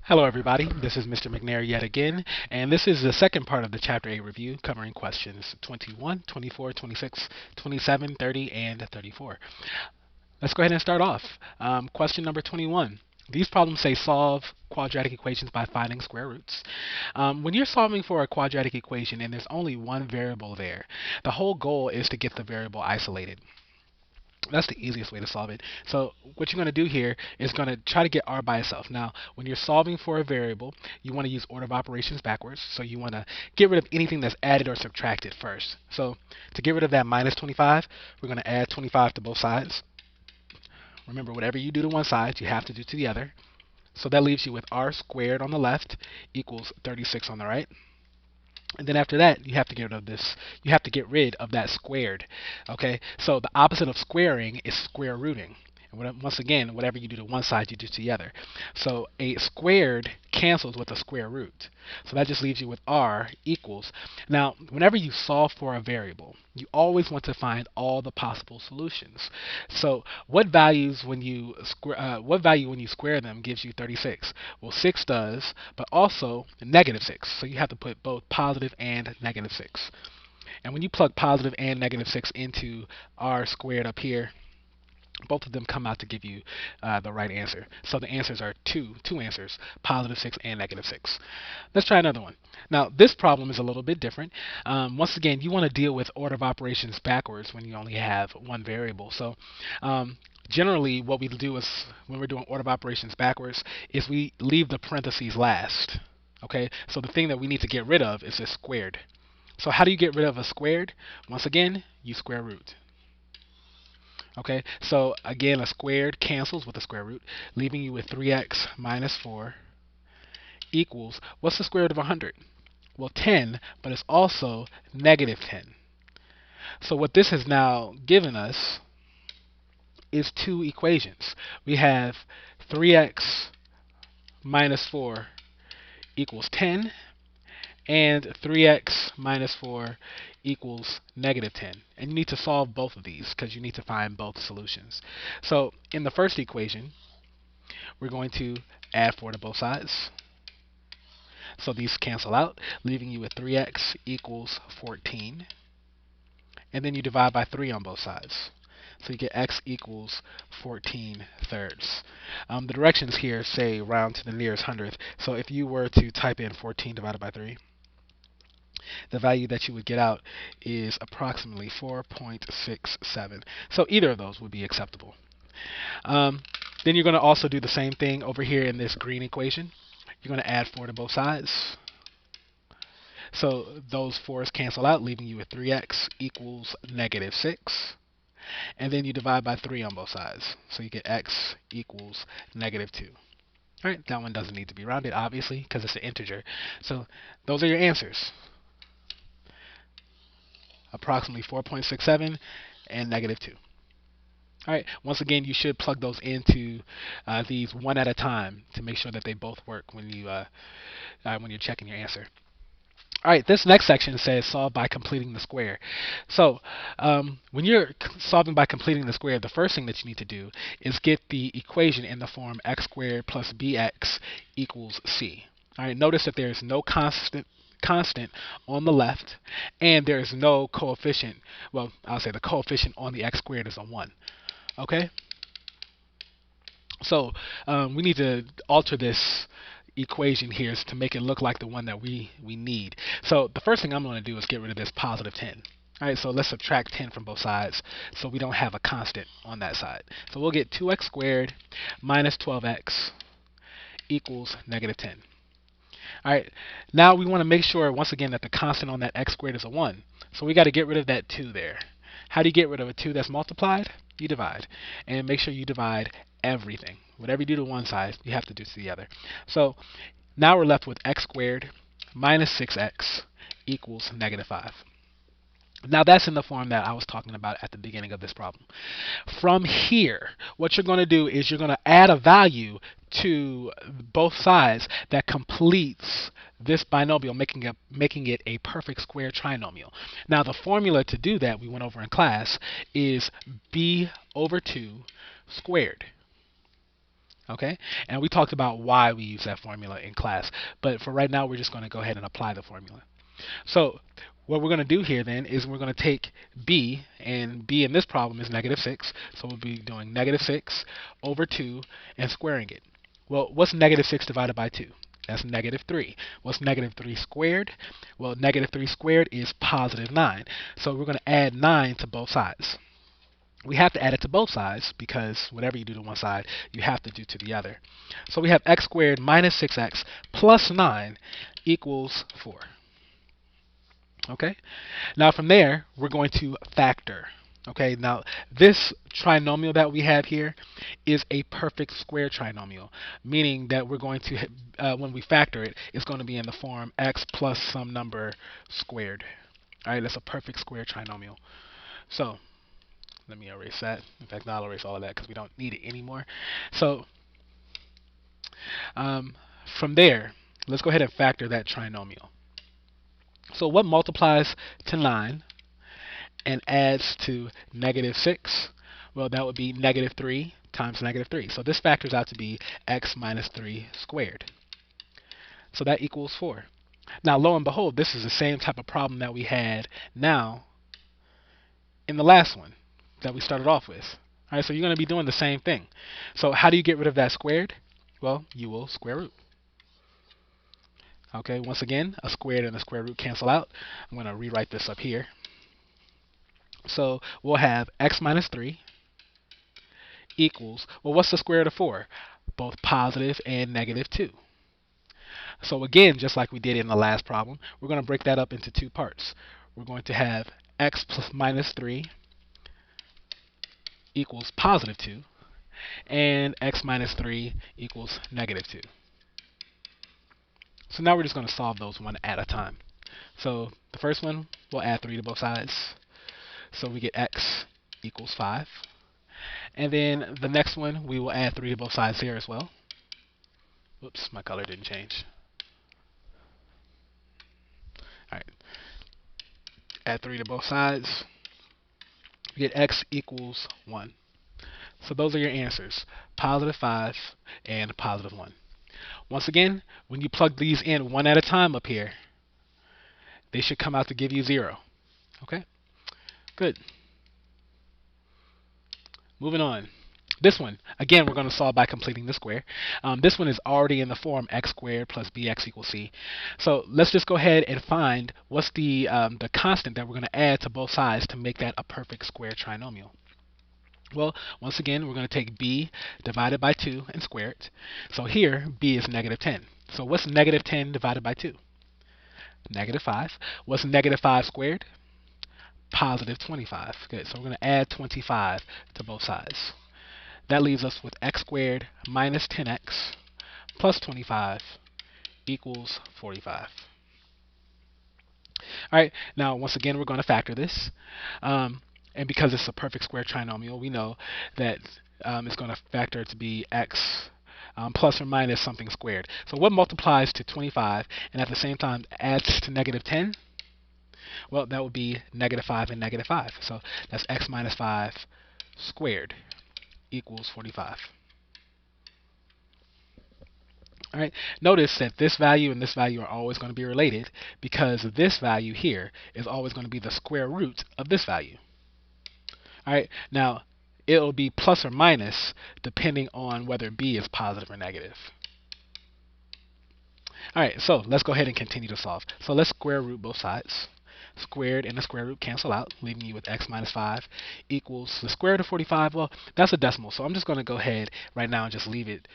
Hello everybody, this is Mr. McNair yet again, and this is the second part of the Chapter 8 review covering questions 21, 24, 26, 27, 30, and 34. Let's go ahead and start off. Question number 21. These problems say solve quadratic equations by finding square roots. When you're solving for a quadratic equation and there's only one variable there, the whole goal is to get the variable isolated. That's the easiest way to solve it. So what you're going to do here is going to try to get r by itself. Now, when you're solving for a variable, you want to use order of operations backwards. So you want to get rid of anything that's added or subtracted first. So to get rid of that minus 25, we're going to add 25 to both sides. Remember, whatever you do to one side, you have to do to the other. So that leaves you with r squared on the left equals 36 on the right. And then after that, you have to get rid of this. You have to get rid of that squared. Okay. So the opposite of squaring is square rooting. And once again, whatever you do to one side, you do to the other. So a squared cancels with a square root. So that just leaves you with r equals. Now, whenever you solve for a variable, you always want to find all the possible solutions. So what value when you square them gives you 36? Well, 6 does, but also negative 6. So you have to put both positive and negative 6. And when you plug positive and negative 6 into r squared up here, both of them come out to give you the right answer. So the answers are two answers, positive 6 and negative 6. Let's try another one. Now, this problem is a little bit different. Once again, you want to deal with order of operations backwards when you only have one variable. So generally, what we do is when we're doing order of operations backwards is we leave the parentheses last. Okay, so the thing that we need to get rid of is this squared. So how do you get rid of a squared? Once again, you square root. Okay, so again, a squared cancels with a square root, leaving you with 3x minus 4 equals, what's the square root of 100? Well, 10, but it's also negative 10. So what this has now given us is two equations. We have 3x minus 4 equals 10, and 3x minus 4 equals negative 10. And you need to solve both of these because you need to find both solutions. So in the first equation, we're going to add 4 to both sides. So these cancel out, leaving you with 3x equals 14. And then you divide by 3 on both sides. So you get x equals 14 thirds. The directions here say round to the nearest hundredth. So if you were to type in 14 divided by 3, the value that you would get out is approximately 4.67. So either of those would be acceptable. Then you're going to also do the same thing over here in this green equation. You're going to add 4 to both sides. So those 4's cancel out, leaving you with 3x equals negative 6. And then you divide by 3 on both sides. So you get x equals negative 2. All right, that one doesn't need to be rounded, obviously, because it's an integer. So those are your answers. Approximately 4.67 and negative 2. All right, once again, you should plug those into these one at a time to make sure that they both work when you're checking your answer. All right, this next section says solve by completing the square. So when you're solving by completing the square, the first thing that you need to do is get the equation in the form x squared plus bx equals c. All right, notice that there's no constant on the left, and there's no coefficient. Well, I'll say the coefficient on the x squared is a 1. Okay? So we need to alter this equation here to make it look like the one that we need. So the first thing I'm going to do is get rid of this positive 10. All right, so let's subtract 10 from both sides so we don't have a constant on that side. So we'll get 2x squared minus 12x equals negative 10. All right, now we want to make sure, once again, that the constant on that x squared is a 1. So we got to get rid of that 2 there. How do you get rid of a 2 that's multiplied? You divide. And make sure you divide everything. Whatever you do to one side, you have to do to the other. So now we're left with x squared minus 6x equals negative 5. Now that's in the form that I was talking about at the beginning of this problem. From here, what you're going to do is you're going to add a value to both sides that completes this binomial, making it a perfect square trinomial. Now the formula to do that, we went over in class, is b over 2 squared. Okay, and we talked about why we use that formula in class, but for right now we're just going to go ahead and apply the formula. So what we're going to do here then is we're going to take b, and b in this problem is -6, so we'll be doing -6 over 2 and squaring it. Well, what's -6 divided by 2? That's -3. What's -3 squared? Well, -3 squared is +9. So we're going to add 9 to both sides. We have to add it to both sides because whatever you do to one side, you have to do to the other. So we have x squared minus 6x plus 9 equals 4. Okay? Now from there, we're going to factor. Okay, now this trinomial that we have here is a perfect square trinomial, meaning that we're going to, when we factor it, it's going to be in the form x plus some number squared. All right, that's a perfect square trinomial. So let me erase that. In fact, I'll erase all of that because we don't need it anymore. So from there, let's go ahead and factor that trinomial. So what multiplies to 9 and adds to -6? Well, that would be -3 times -3. So this factors out to be x minus 3 squared. So that equals 4. Now, lo and behold, this is the same type of problem that we had now in the last one that we started off with. All right, so you're going to be doing the same thing. So how do you get rid of that squared? Well, you will square root. Okay, once again, a squared and a square root cancel out. I'm going to rewrite this up here. So we'll have x minus 3 equals, well, what's the square root of 4? Both positive and -2. So again, just like we did in the last problem, we're going to break that up into two parts. We're going to have x plus minus 3 equals +2, and x minus 3 equals -2. So now we're just going to solve those one at a time. So the first one, we'll add 3 to both sides. So we get x equals 5. And then the next one, we will add 3 to both sides here as well. Whoops, my color didn't change. All right. Add 3 to both sides. We get x equals 1. So those are your answers, +5 and +1. Once again, when you plug these in one at a time up here, they should come out to give you 0. Okay? Good. Moving on. This one, again, we're going to solve by completing the square. This one is already in the form x squared plus bx equals c. So let's just go ahead and find what's the constant that we're going to add to both sides to make that a perfect square trinomial. Well, once again, we're going to take b divided by 2 and square it. So here, b is -10. So what's -10 divided by 2? -5. What's -5 squared? +25. Good. So we're going to add 25 to both sides. That leaves us with x squared minus 10x plus 25 equals 45. All right. Now, once again, we're going to factor this. And because it's a perfect square trinomial, we know that it's going to factor to be x plus or minus something squared. So what multiplies to 25 and at the same time adds to -10? Well, that would be -5 and -5. So that's x minus 5 squared equals 45. All right. Notice that this value and this value are always going to be related because this value here is always going to be the square root of this value. All right. Now, it'll be plus or minus depending on whether b is positive or negative. All right. So let's go ahead and continue to solve. So let's square root both sides. Squared and the square root cancel out, leaving you with x minus 5 equals the square root of 45. Well, that's a decimal, so I'm just going to go ahead right now and just leave it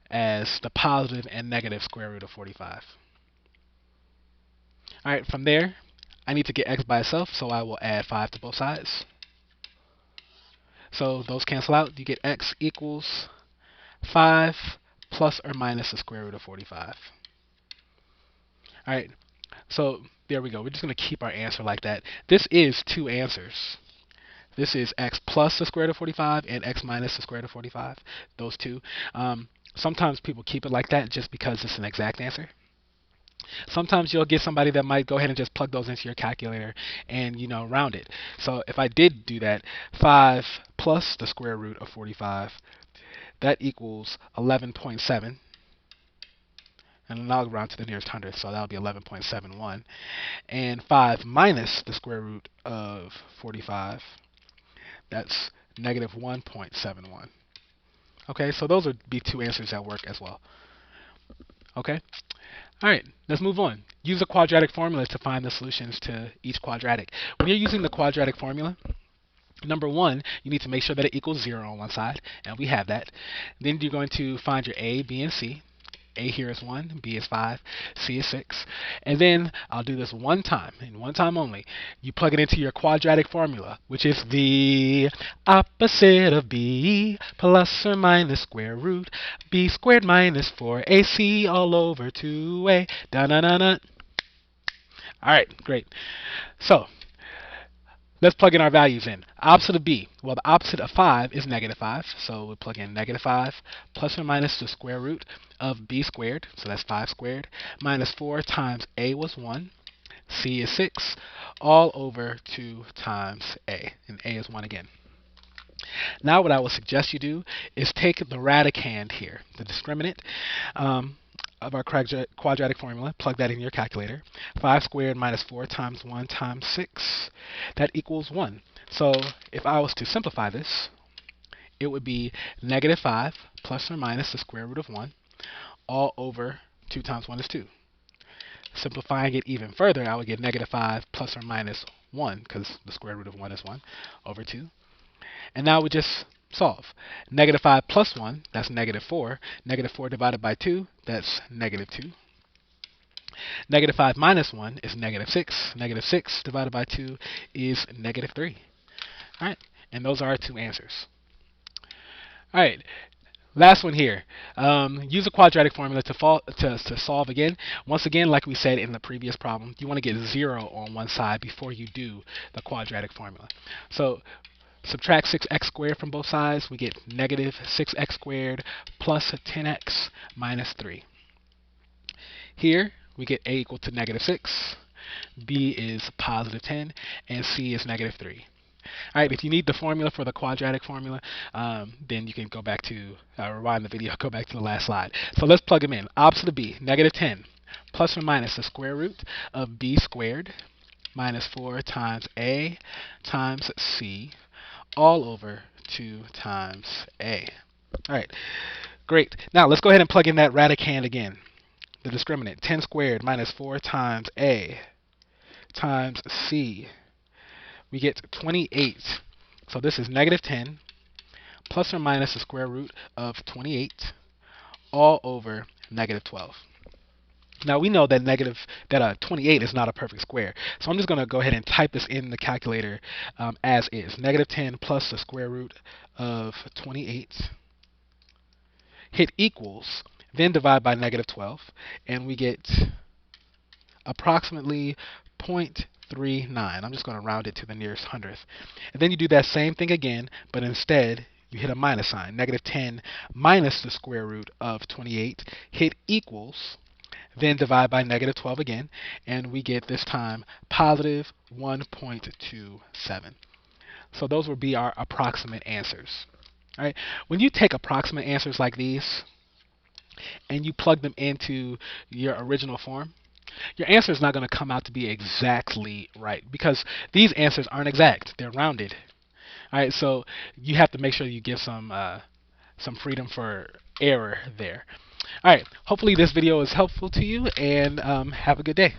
as the positive and negative square root of 45. All right, from there, I need to get x by itself, so I will add 5 to both sides. So those cancel out. You get x equals 5 plus or minus the square root of 45. All right, so there we go. We're just going to keep our answer like that. This is two answers. This is x plus the square root of 45 and x minus the square root of 45. Those two. Sometimes people keep it like that just because it's an exact answer. Sometimes you'll get somebody that might go ahead and just plug those into your calculator and, round it. So if I did do that, 5 plus the square root of 45, that equals 11.7. And then I'll round to the nearest hundredth, so that'll be 11.71. And 5 minus the square root of 45, that's negative 1.71. Okay, so those would be two answers that work as well. Okay, all right, let's move on. Use the quadratic formula to find the solutions to each quadratic. When you're using the quadratic formula, number one, you need to make sure that it equals 0 on one side, and we have that. Then you're going to find your A, B, and C. A here is 1, B is 5, C is 6. And then I'll do this one time, and one time only. You plug it into your quadratic formula, which is the opposite of B plus or minus square root B squared minus 4AC all over 2A. Da-na-na-na. All right, great. So let's plug in our values in. Opposite of B. Well, the opposite of 5 is negative 5. So we plug in negative 5 plus or minus the square root of B squared. So that's 5 squared. Minus 4 times A was 1. C is 6. All over 2 times A. And A is 1 again. Now what I would suggest you do is take the radicand here, the discriminant of our quadratic formula, plug that in your calculator. 5 squared minus 4 times 1 times 6, that equals 1. So if I was to simplify this, it would be negative 5 plus or minus the square root of 1 all over 2 times 1 is 2. Simplifying it even further, I would get negative 5 plus or minus 1, because the square root of 1 is 1, over 2. And now we just solve. Negative 5 plus 1, that's negative 4. Negative 4 divided by 2, that's negative 2. Negative 5 minus 1 is negative 6. Negative 6 divided by 2 is negative 3. All right, and those are our two answers. All right, last one here. Use a quadratic formula to solve again. Once again, like we said in the previous problem, you want to get 0 on one side before you do the quadratic formula. So subtract 6x squared from both sides, we get negative 6x squared plus 10x minus 3. Here, we get A equal to negative 6, B is positive 10, and C is negative 3. All right, if you need the formula for the quadratic formula, then you can go back to, rewind the video, go back to the last slide. So let's plug them in. Opposite of B, negative 10, plus or minus the square root of B squared minus 4 times A times C all over 2 times A. All right, great. Now let's go ahead and plug in that radicand again. The discriminant, 10 squared minus 4 times A times C. We get 28. So this is negative 10 plus or minus the square root of 28 all over negative 12. Now we know that 28 is not a perfect square. So I'm just going to go ahead and type this in the calculator as is. Negative 10 plus the square root of 28. Hit equals, then divide by negative 12, and we get approximately 0.39. I'm just going to round it to the nearest hundredth. And then you do that same thing again, but instead you hit a minus sign. Negative 10 minus the square root of 28. Hit equals, then divide by negative 12 again, and we get this time positive 1.27. So those will be our approximate answers. All right. When you take approximate answers like these and you plug them into your original form, your answer is not going to come out to be exactly right, because these answers aren't exact. They're rounded. All right. So you have to make sure you give some freedom for error there. All right, hopefully this video is helpful to you, and have a good day.